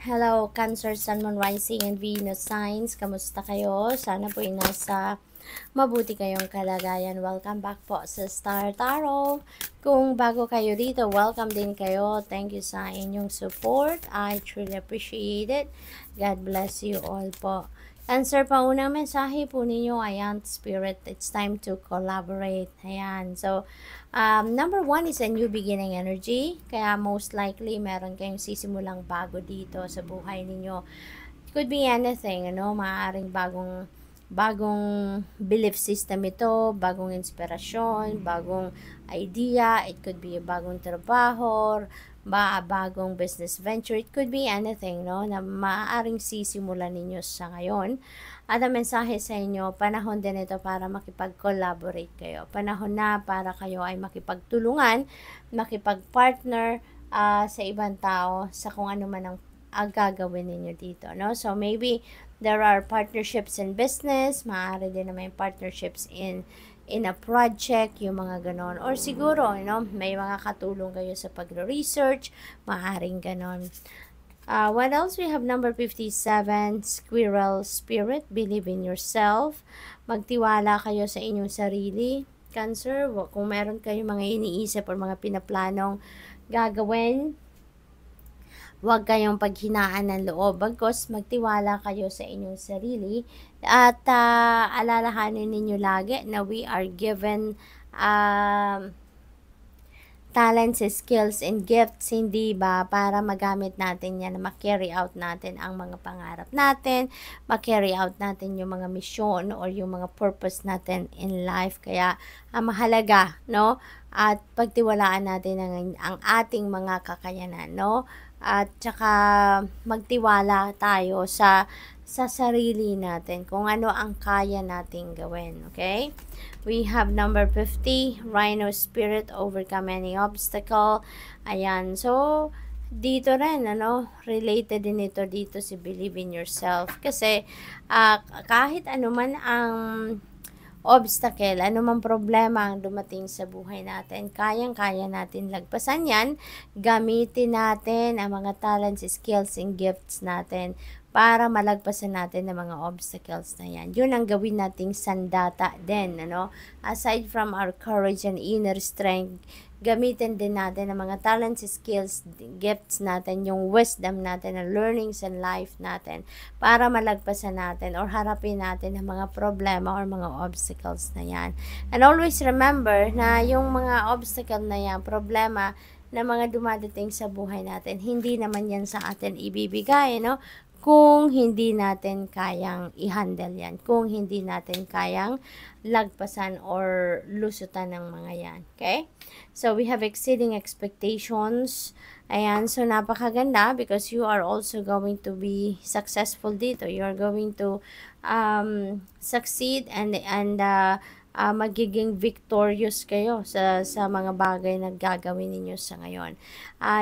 Hello, Cancer, Sun, Moon, Rising, and Venus signs. Kamusta kayo? Sana po ay nasa mabuti kayong kalagayan. Welcome back po sa Star Tarot. Kung bago kayo dito, welcome din kayo. Thank you sa inyong support. I truly appreciate it. God bless you all po. Cancer, paunang mensahe po ninyo, ayan, Spirit, it's time to collaborate. Ayan, so, number one is a new beginning energy. Kaya most likely, meron kayong sisimulang bago dito sa buhay ninyo. It could be anything, maaaring bagong belief system ito, bagong inspirasyon, bagong idea, it could be a bagong trabaho, bagong business venture, it could be anything, na maaaring sisimulan ninyo sa ngayon. At ang mensahe sa inyo, panahon din ito para makipag-collaborate kayo. Panahon na para kayo ay makipagtulungan, makipag-partner sa ibang tao sa kung ano man ang gagawin ninyo dito, So maybe there are partnerships in business, maaari din naman partnerships in a project, yung mga ganon. Or siguro, may mga katulong kayo sa pagre-research, maaaring ganon. What else? We have number 57, Squirrel Spirit, believe in yourself. Magtiwala kayo sa inyong sarili. Cancer, kung meron kayong mga iniisip o mga pinaplanong gagawin, huwag kayong paghinaan ng loob. Bagkus, magtiwala kayo sa inyong sarili. At alalahanin ninyo lagi na we are given talents, skills, and gifts, hindi ba, para magamit natin yan, ma-carry out natin ang mga pangarap natin, ma-carry out natin yung mga mission or yung mga purpose natin in life. Kaya, mahalaga, at pagtiwalaan natin ang ating mga kakayanan, At saka magtiwala tayo sa sarili natin, kung ano ang kaya nating gawin, okay? We have number 50, Rhino Spirit, overcome any obstacle. Ayan, so dito rin, related din ito dito si believe in yourself. Kasi kahit anuman ang obstacle, anumang problema ang dumating sa buhay natin, kayang-kaya natin lagpasan yan. Gamitin natin ang mga talents, skills, and gifts natin para malagpasan natin ang mga obstacles na yan. Yun ang gawin nating sandata din, Aside from our courage and inner strength, gamitin din natin ang mga talents, skills, gifts natin, yung wisdom natin, ang learnings and life natin para malagpasan natin or harapin natin ang mga problema or mga obstacles na yan. And always remember na yung mga obstacle na yan, problema na mga dumadating sa buhay natin, hindi naman yan sa atin ibibigay, kung hindi natin kayang i-handle yan, kung hindi natin kayang lagpasan or lusutan ng mga yan. Okay? So, we have exceeding expectations. Ayan, so napakaganda because you are also going to be successful dito. You are going to succeed and magiging victorious kayo sa mga bagay na gagawin ninyo sa ngayon.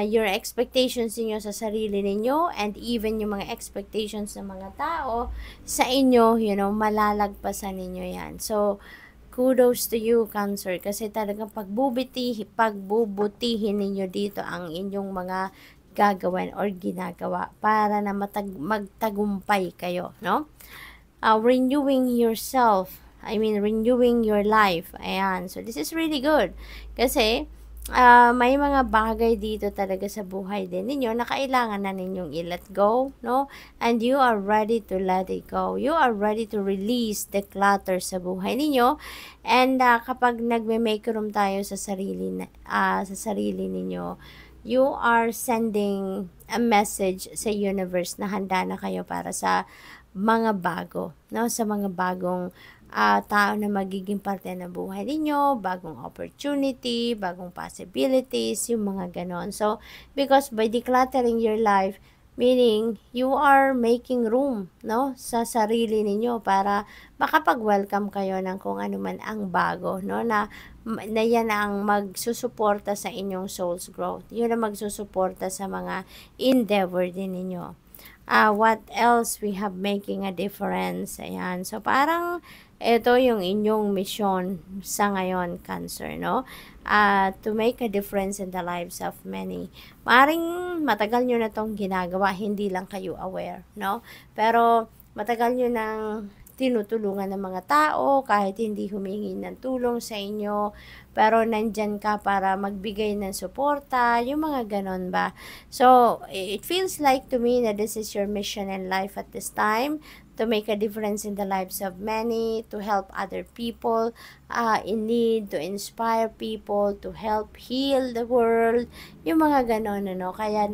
Your expectations ninyo sa sarili ninyo and even yung mga expectations ng mga tao sa inyo, malalagpasan ninyo yan. So, kudos to you, Cancer, kasi talagang pagbubutihin ninyo dito ang inyong mga gagawin or ginagawa para na magtagumpay kayo, renewing yourself, renewing your life. Ayan. So, this is really good. Kasi, may mga bagay dito talaga sa buhay din ninyo na kailangan na ninyong i-let go, And you are ready to let it go. You are ready to release the clutter sa buhay ninyo. And kapag nagme-make room tayo sa sarili ninyo, you are sending a message sa universe na handa na kayo para sa mga bago, sa mga bagong tao na magiging parte ng buhay ninyo, bagong opportunity, bagong possibilities, yung mga ganon. So, because by decluttering your life, meaning you are making room, sa sarili ninyo para makapag-welcome kayo ng kung ano man ang bago, na yan ang magsusuporta sa inyong soul's growth. Yun ang magsusuporta sa mga endeavor din ninyo. What else we have making a difference? Ayan. So, parang ito yung inyong mission sa ngayon, Cancer, no? To make a difference in the lives of many. Maring matagal nyo na tong ginagawa, hindi lang kayo aware, no? Pero matagal nyo nang tinutulungan ng mga tao kahit hindi humingi ng tulong sa inyo, pero nandyan ka para magbigay ng suporta, yung mga ganon ba. So it feels like to me that this is your mission in life at this time, to make a difference in the lives of many, to help other people in need, to inspire people, to help heal the world, yung mga ganon, ano. Kaya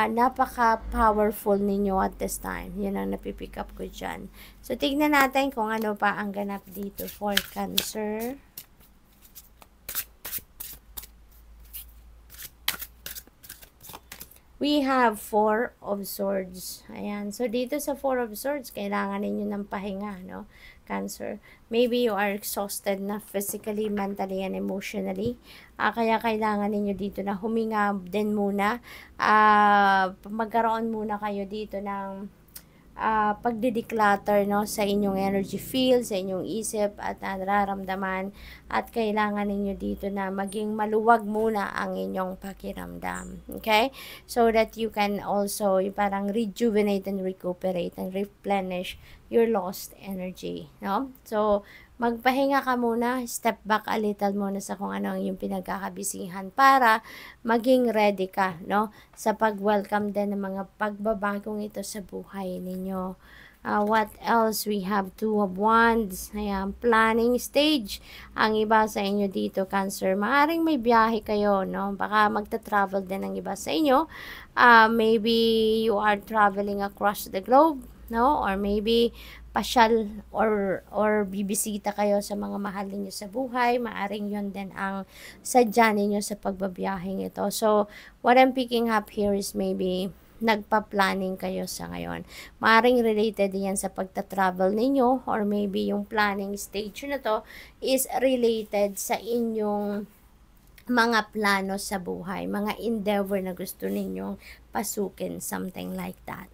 napaka-powerful ninyo at this time. Yun ang napipick up ko dyan. So, tignan natin kung ano pa ang ganap dito for Cancer. We have Four of Swords. Ayan. So, dito sa Four of Swords, kailangan ninyo ng pahinga, no? Cancer. Maybe you are exhausted na physically, mentally, and emotionally. Kaya kailangan ninyo dito na huminga din muna. Magkaroon muna kayo dito ng pagdideclutter, no, sa inyong energy field, sa inyong isip at nararamdaman, at kailangan ninyo dito na maging maluwag muna ang inyong pakiramdam, okay, so that you can also parang rejuvenate and recuperate and replenish your lost energy, no? So magpahinga ka muna, step back a little muna sa kung ano ang yung pinagkakabisihan para maging ready ka, no, sa pag-welcome din ng mga pagbabagong ito sa buhay ninyo. What else? We have Two of Wands. Ayan, planning stage. Ang iba sa inyo dito, Cancer, maaring may biyahe kayo, no? Baka magta-travel din ang iba sa inyo. Maybe you are traveling across the globe, no? Or maybe pasyal or bibisita kayo sa mga mahal niyo sa buhay. Maaring yon din ang sadya ninyo sa pagbabiyaheng ito. So, what I'm picking up here is maybe nagpa-planning kayo sa ngayon. Maaring related yan sa pagta-travel ninyo, or maybe yung planning stage na to is related sa inyong mga plano sa buhay, mga endeavor na gusto ninyong pasukin, something like that.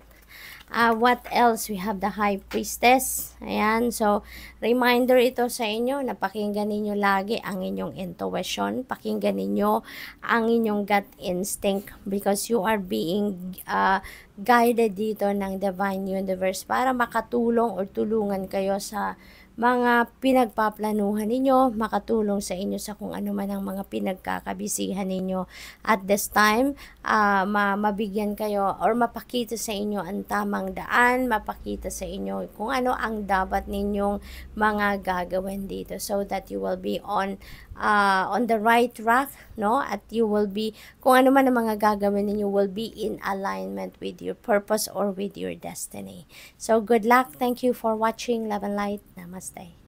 What else? We have the High Priestess. Ayan. So, reminder ito sa inyo na pakinggan ninyo lagi ang inyong intuition. Pakinggan ninyo ang inyong gut instinct because you are being guided dito ng Divine Universe para makatulong or tulungan kayo sa mga pinagpaplanuhan ninyo, makatulong sa inyo sa kung ano man ang mga pinagkakabisihan ninyo. At this time, mabigyan kayo or mapakita sa inyo ang tamang daan, mapakita sa inyo kung ano ang dapat ninyong mga gagawin dito so that you will be on the right track, no? At you will be, kung ano man ang mga gagawin ninyo will be in alignment with your purpose or with your destiny. So, good luck. Thank you for watching. Love and light. Namaste.